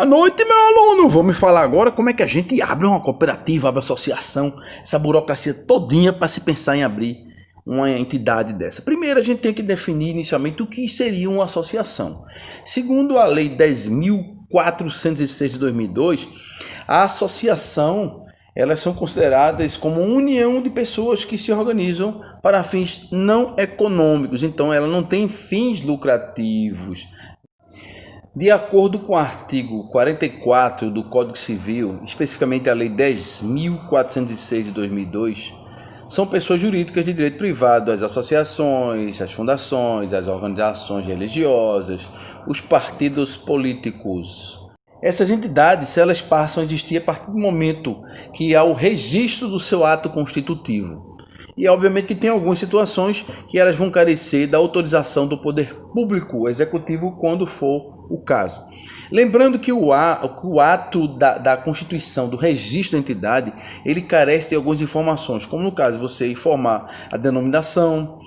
Boa noite, meu aluno! Vamos me falar agora como é que a gente abre uma cooperativa, abre uma associação, essa burocracia todinha para se pensar em abrir uma entidade dessa. Primeiro, a gente tem que definir inicialmente o que seria uma associação. Segundo a Lei 10.406 de 2002, a associação, elas são consideradas como união de pessoas que se organizam para fins não econômicos. Então, ela não tem fins lucrativos. De acordo com o artigo 44 do Código Civil, especificamente a Lei 10.406 de 2002, são pessoas jurídicas de direito privado as associações, as fundações, as organizações religiosas, os partidos políticos. Essas entidades, elas passam a existir a partir do momento que há o registro do seu ato constitutivo. E obviamente que tem algumas situações que elas vão carecer da autorização do poder público executivo quando for o caso. Lembrando que o ato da constituição, do registro da entidade, ele carece de algumas informações, como no caso você informar a denominação,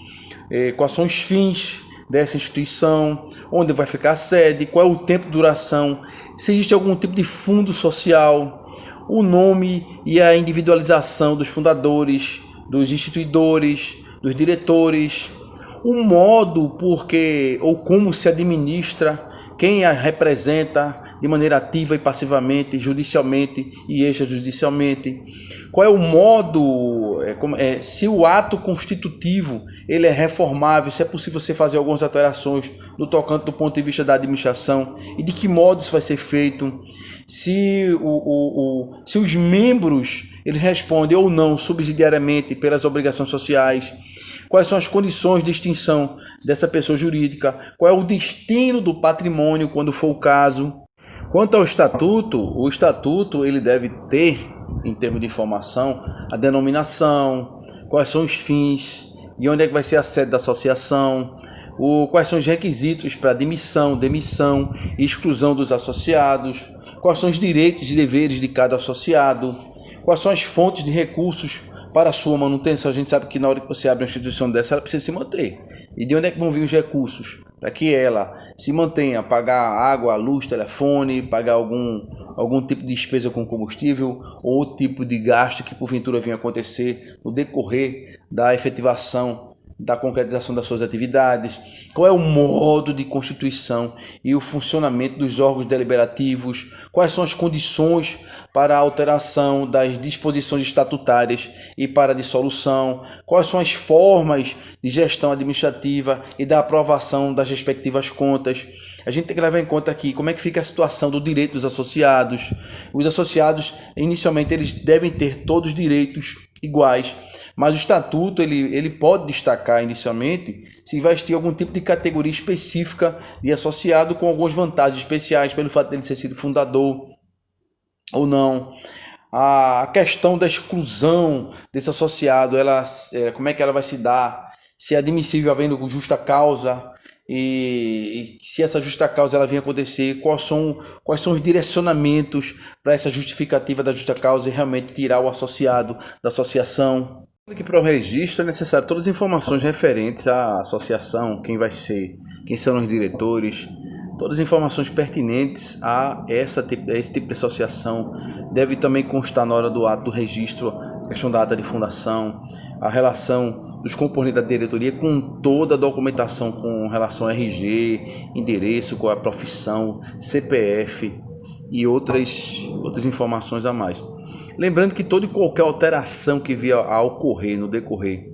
quais são os fins dessa instituição, onde vai ficar a sede, qual é o tempo de duração, se existe algum tipo de fundo social, o nome e a individualização dos fundadores, dos instituidores, dos diretores, o modo porque ou como se administra, quem a representa de maneira ativa e passivamente, judicialmente e extrajudicialmente, qual é o modo, se o ato constitutivo ele é reformável, se é possível você fazer algumas alterações no tocante do ponto de vista da administração e de que modo isso vai ser feito, se os membros eles respondem ou não subsidiariamente pelas obrigações sociais, quais são as condições de extinção dessa pessoa jurídica, qual é o destino do patrimônio quando for o caso. Quanto ao estatuto, o estatuto ele deve ter, em termos de informação, a denominação, quais são os fins e onde é que vai ser a sede da associação, quais são os requisitos para admissão, demissão e exclusão dos associados, quais são os direitos e deveres de cada associado, quais são as fontes de recursos para a sua manutenção. A gente sabe que na hora que você abre uma instituição dessa, ela precisa se manter. E de onde é que vão vir os recursos? Para que ela se mantenha, pagar água, luz, telefone, pagar algum tipo de despesa com combustível ou outro tipo de gasto que porventura venha acontecer no decorrer da efetivação da concretização das suas atividades, qual é o modo de constituição e o funcionamento dos órgãos deliberativos, quais são as condições para a alteração das disposições estatutárias e para a dissolução, quais são as formas de gestão administrativa e da aprovação das respectivas contas. A gente tem que levar em conta aqui como é que fica a situação do direito dos associados. Os associados, inicialmente, eles devem ter todos os direitos iguais, mas o estatuto ele pode destacar inicialmente se vai existir algum tipo de categoria específica de associado com algumas vantagens especiais pelo fato de ele ter sido fundador ou não. A questão da exclusão desse associado, como é que ela vai se dar? Se é admissível havendo justa causa e se essa justa causa ela vem acontecer, quais são os direcionamentos para essa justificativa da justa causa e realmente tirar o associado da associação. Que para o registro é necessário todas as informações referentes à associação, quem vai ser, quem são os diretores, todas as informações pertinentes a esse tipo de associação. Deve também constar na hora do ato do registro a questão da ata de fundação, a relação dos componentes da diretoria com toda a documentação com relação a RG, endereço, com a profissão, CPF e outras informações a mais. Lembrando que toda e qualquer alteração que vier a ocorrer no decorrer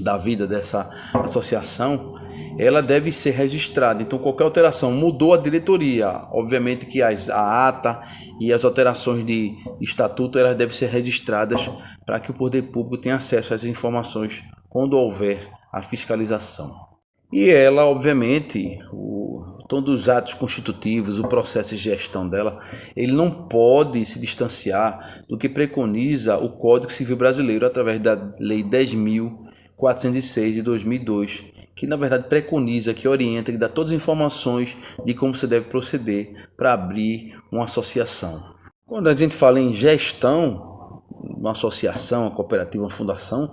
da vida dessa associação, ela deve ser registrada. Então, qualquer alteração, mudou a diretoria, obviamente que a ata e as alterações de estatuto, elas devem ser registradas para que o poder público tenha acesso a essas informações quando houver a fiscalização. E ela, obviamente, todos os atos constitutivos, o processo de gestão dela, ele não pode se distanciar do que preconiza o Código Civil Brasileiro através da Lei 10.406 de 2002, que na verdade preconiza, que orienta, que dá todas as informações de como você deve proceder para abrir uma associação. Quando a gente fala em gestão, uma associação, uma cooperativa, uma fundação,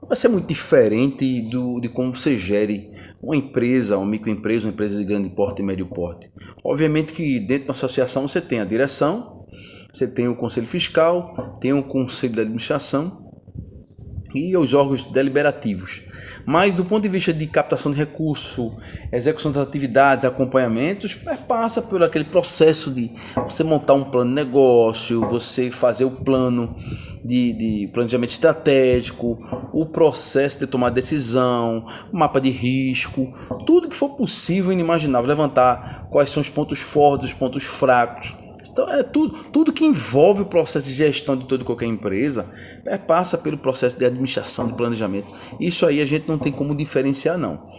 vai ser muito diferente de como você gere uma empresa, uma microempresa, uma empresa de grande porte e médio porte. Obviamente que dentro da associação você tem a direção, você tem o conselho fiscal, tem o conselho de administração e os órgãos deliberativos. Mas do ponto de vista de captação de recurso, execução das atividades, acompanhamentos, passa por aquele processo de você montar um plano de negócio, você fazer o plano de planejamento estratégico, o processo de tomar decisão, o mapa de risco, tudo que for possível e inimaginável, levantar quais são os pontos fortes, os pontos fracos. Então, tudo que envolve o processo de gestão de toda e qualquer empresa passa pelo processo de administração, de planejamento. Isso aí a gente não tem como diferenciar, não.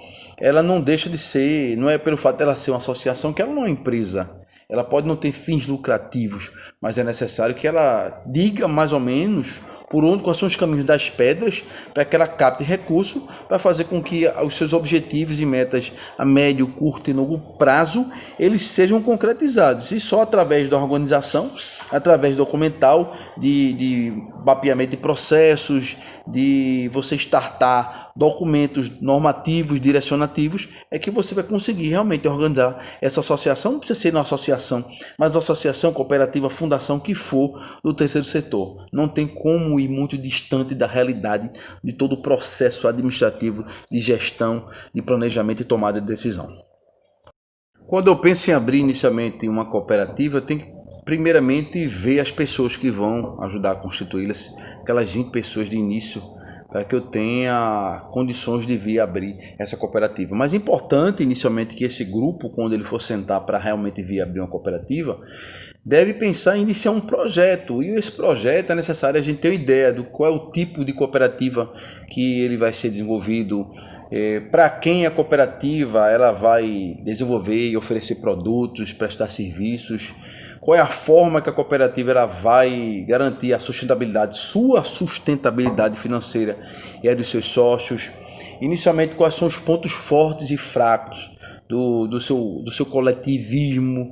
Ela não deixa de ser, não é pelo fato dela ser uma associação que ela não é uma empresa. Ela pode não ter fins lucrativos, mas é necessário que ela diga mais ou menos por onde, quais são os caminhos das pedras para que ela capte recurso para fazer com que os seus objetivos e metas a médio, curto e longo prazo eles sejam concretizados. E só através da organização, através do documental, de mapeamento de processos, de você startar documentos normativos, direcionativos, é que você vai conseguir realmente organizar essa associação. Não precisa ser uma associação, mas uma associação, cooperativa, fundação, que for do terceiro setor. Não tem como ir muito distante da realidade de todo o processo administrativo de gestão, de planejamento e tomada de decisão. Quando eu penso em abrir inicialmente uma cooperativa, eu tenho que primeiramente ver as pessoas que vão ajudar a constituí-las, aquelas 20 pessoas de início, para que eu tenha condições de vir abrir essa cooperativa. Mas é importante inicialmente que esse grupo, quando ele for sentar para realmente vir abrir uma cooperativa, deve pensar em iniciar um projeto. E esse projeto é necessário a gente ter uma ideia do qual é o tipo de cooperativa que ele vai ser desenvolvido, para quem a cooperativa ela vai desenvolver e oferecer produtos, prestar serviços, qual é a forma que a cooperativa ela vai garantir a sustentabilidade, sua sustentabilidade financeira e a dos seus sócios. Inicialmente, quais são os pontos fortes e fracos do seu coletivismo,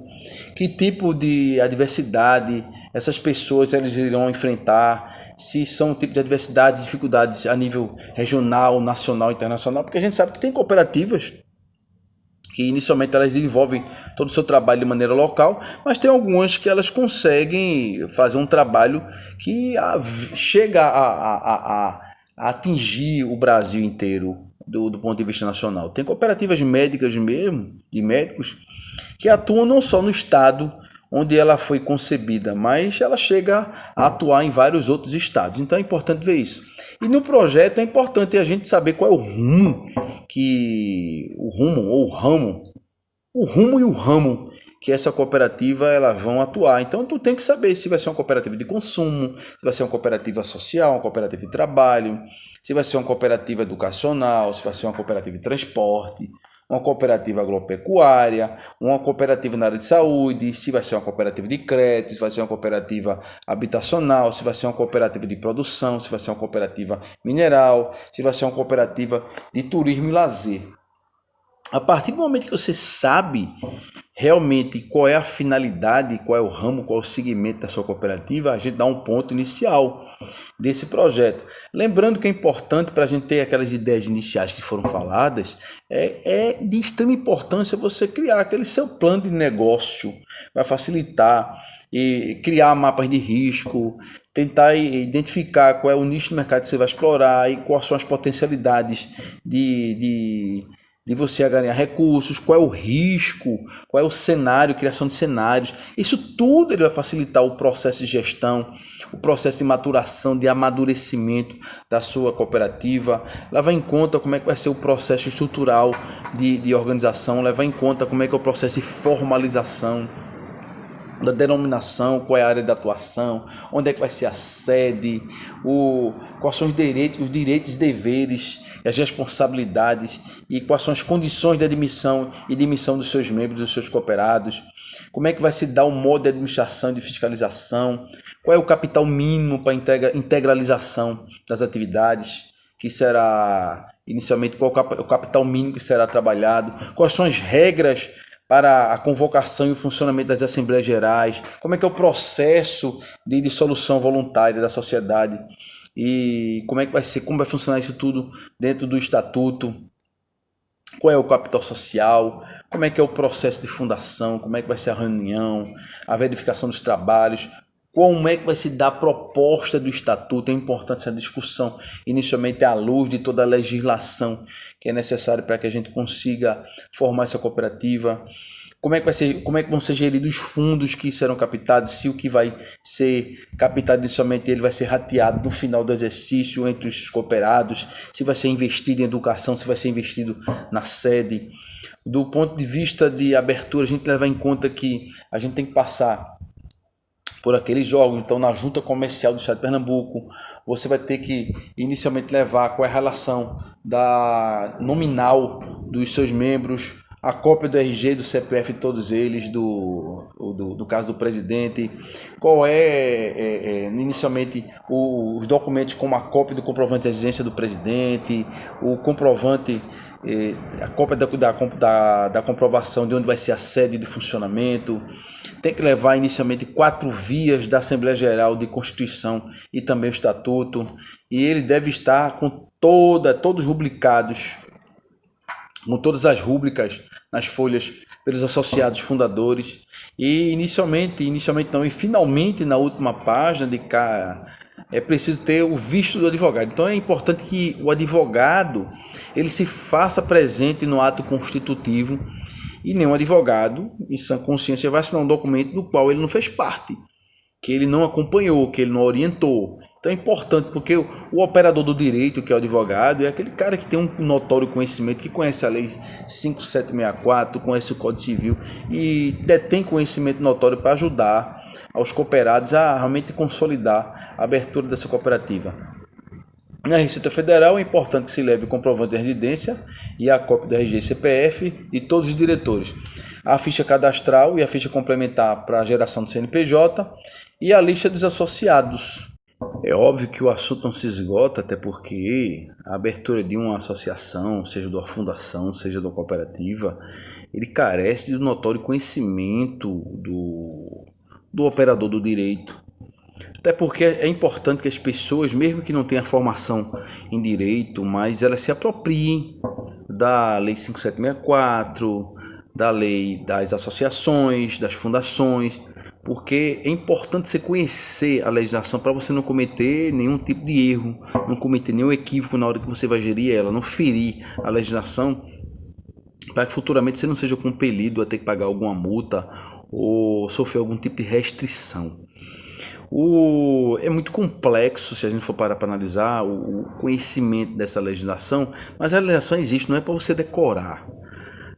que tipo de adversidade essas pessoas elas irão enfrentar, se são um tipo de adversidades, dificuldades a nível regional, nacional, internacional, porque a gente sabe que tem cooperativas que inicialmente elas desenvolvem todo o seu trabalho de maneira local, mas tem algumas que elas conseguem fazer um trabalho que chega a atingir o Brasil inteiro do ponto de vista nacional. Tem cooperativas médicas mesmo, de médicos, que atuam não só no estado onde ela foi concebida, mas ela chega a atuar em vários outros estados. Então é importante ver isso. E no projeto é importante a gente saber qual é o rumo e o ramo que essa cooperativa elas vão atuar. Então tu tem que saber se vai ser uma cooperativa de consumo, se vai ser uma cooperativa social, uma cooperativa de trabalho, se vai ser uma cooperativa educacional, se vai ser uma cooperativa de transporte, uma cooperativa agropecuária, uma cooperativa na área de saúde, se vai ser uma cooperativa de crédito, se vai ser uma cooperativa habitacional, se vai ser uma cooperativa de produção, se vai ser uma cooperativa mineral, se vai ser uma cooperativa de turismo e lazer. A partir do momento que você sabe realmente qual é a finalidade, qual é o ramo, qual é o segmento da sua cooperativa, a gente dá um ponto inicial desse projeto. Lembrando que é importante para a gente ter aquelas ideias iniciais que foram faladas, é de extrema importância você criar aquele seu plano de negócio, vai facilitar e criar mapas de risco, tentar identificar qual é o nicho de mercado que você vai explorar e quais são as potencialidades de você ganhar recursos, qual é o risco, qual é o cenário, criação de cenários. Isso tudo ele vai facilitar o processo de gestão, o processo de maturação, de amadurecimento da sua cooperativa, levar em conta como é que vai ser o processo estrutural de organização, levar em conta como é que é o processo de formalização, da denominação, qual é a área de atuação, onde é que vai ser a sede, quais são os direitos e deveres, as responsabilidades e quais são as condições de admissão e demissão dos seus membros, dos seus cooperados, como é que vai se dar o modo de administração e de fiscalização, qual é o capital mínimo para integralização das atividades, que será inicialmente qual é o capital mínimo que será trabalhado, quais são as regras para a convocação e o funcionamento das Assembleias Gerais, como é que é o processo de dissolução voluntária da sociedade, e como é que vai ser, como vai funcionar isso tudo dentro do estatuto, qual é o capital social, como é que é o processo de fundação, como é que vai ser a reunião, a verificação dos trabalhos, como é que vai se dar a proposta do estatuto. É importante essa discussão inicialmente à luz de toda a legislação que é necessária para que a gente consiga formar essa cooperativa. Como é que vão ser geridos os fundos que serão captados, se o que vai ser captado inicialmente ele vai ser rateado no final do exercício entre os cooperados, se vai ser investido em educação, se vai ser investido na sede. Do ponto de vista de abertura, a gente leva em conta que a gente tem que passar por aqueles jogos. Então, na junta comercial do estado de Pernambuco, você vai ter que inicialmente levar qual é a relação da nominal dos seus membros, a cópia do RG, do CPF de todos eles, do caso do presidente, qual inicialmente os documentos como a cópia do comprovante de residência do presidente, o comprovante, a cópia da comprovação de onde vai ser a sede de funcionamento. Tem que levar inicialmente 4 vias da Assembleia Geral de Constituição e também o Estatuto, e ele deve estar com todos rubricados, com todas as rúbricas nas folhas pelos associados fundadores, e finalmente na última página de cá é preciso ter o visto do advogado. Então é importante que o advogado ele se faça presente no ato constitutivo, e nenhum advogado em sã consciência vai assinar um documento do qual ele não fez parte, que ele não acompanhou, que ele não orientou. Então é importante, porque o operador do direito, que é o advogado, é aquele cara que tem um notório conhecimento, que conhece a lei 5764, conhece o Código Civil e detém conhecimento notório para ajudar aos cooperados a realmente consolidar a abertura dessa cooperativa. Na Receita Federal é importante que se leve o comprovante de residência e a cópia do RG e CPF de todos os diretores, a ficha cadastral e a ficha complementar para a geração do CNPJ e a lista dos associados. É óbvio que o assunto não se esgota, até porque a abertura de uma associação, seja de uma fundação, seja de uma cooperativa, ele carece de notório conhecimento do operador do direito. Até porque é importante que as pessoas, mesmo que não tenham formação em direito, mas elas se apropriem da Lei 5764, da Lei das Associações, das Fundações, porque é importante você conhecer a legislação para você não cometer nenhum tipo de erro, não cometer nenhum equívoco na hora que você vai gerir ela, não ferir a legislação, para que futuramente você não seja compelido a ter que pagar alguma multa ou sofrer algum tipo de restrição. É muito complexo se a gente for parar para analisar o conhecimento dessa legislação, mas a legislação existe, não é para você decorar.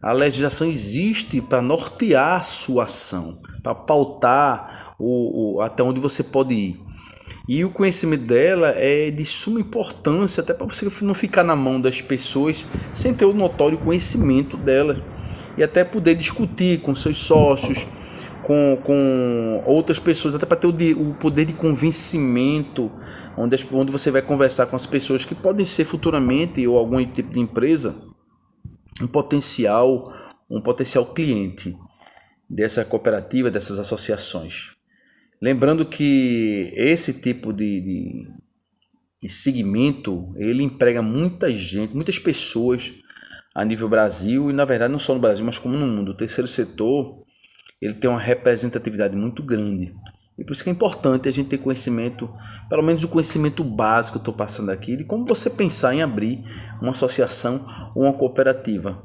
A legislação existe para nortear a sua ação, para pautar até onde você pode ir. E o conhecimento dela é de suma importância, até para você não ficar na mão das pessoas sem ter o notório conhecimento dela. E até poder discutir com seus sócios, com outras pessoas, até para ter o poder de convencimento, onde você vai conversar com as pessoas que podem ser futuramente, ou algum tipo de empresa, um potencial cliente dessa cooperativa, dessas associações. Lembrando que esse tipo de segmento, ele emprega muita gente, muitas pessoas a nível Brasil, e na verdade não só no Brasil, mas como no mundo. O terceiro setor, ele tem uma representatividade muito grande. E por isso que é importante a gente ter conhecimento, pelo menos o conhecimento básico que eu estou passando aqui, de como você pensar em abrir uma associação ou uma cooperativa.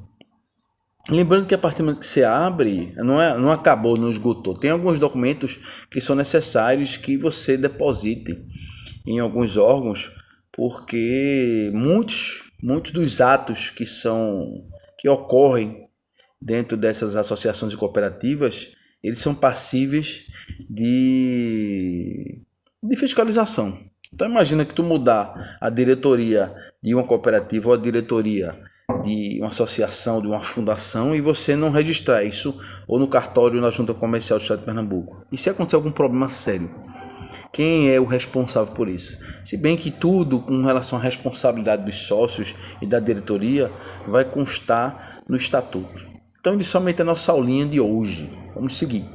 Lembrando que a partir do momento que você abre, não acabou, não esgotou. Tem alguns documentos que são necessários que você deposite em alguns órgãos, porque muitos dos atos que ocorrem dentro dessas associações e cooperativas, eles são passíveis de fiscalização. Então imagina que tu mudar a diretoria de uma cooperativa ou a diretoria de uma associação, de uma fundação, e você não registrar isso ou no cartório ou na junta comercial do estado de Pernambuco. E se acontecer algum problema sério, quem é o responsável por isso? Se bem que tudo com relação à responsabilidade dos sócios e da diretoria vai constar no estatuto. Então, inicialmente, a nossa aulinha de hoje. Vamos seguir.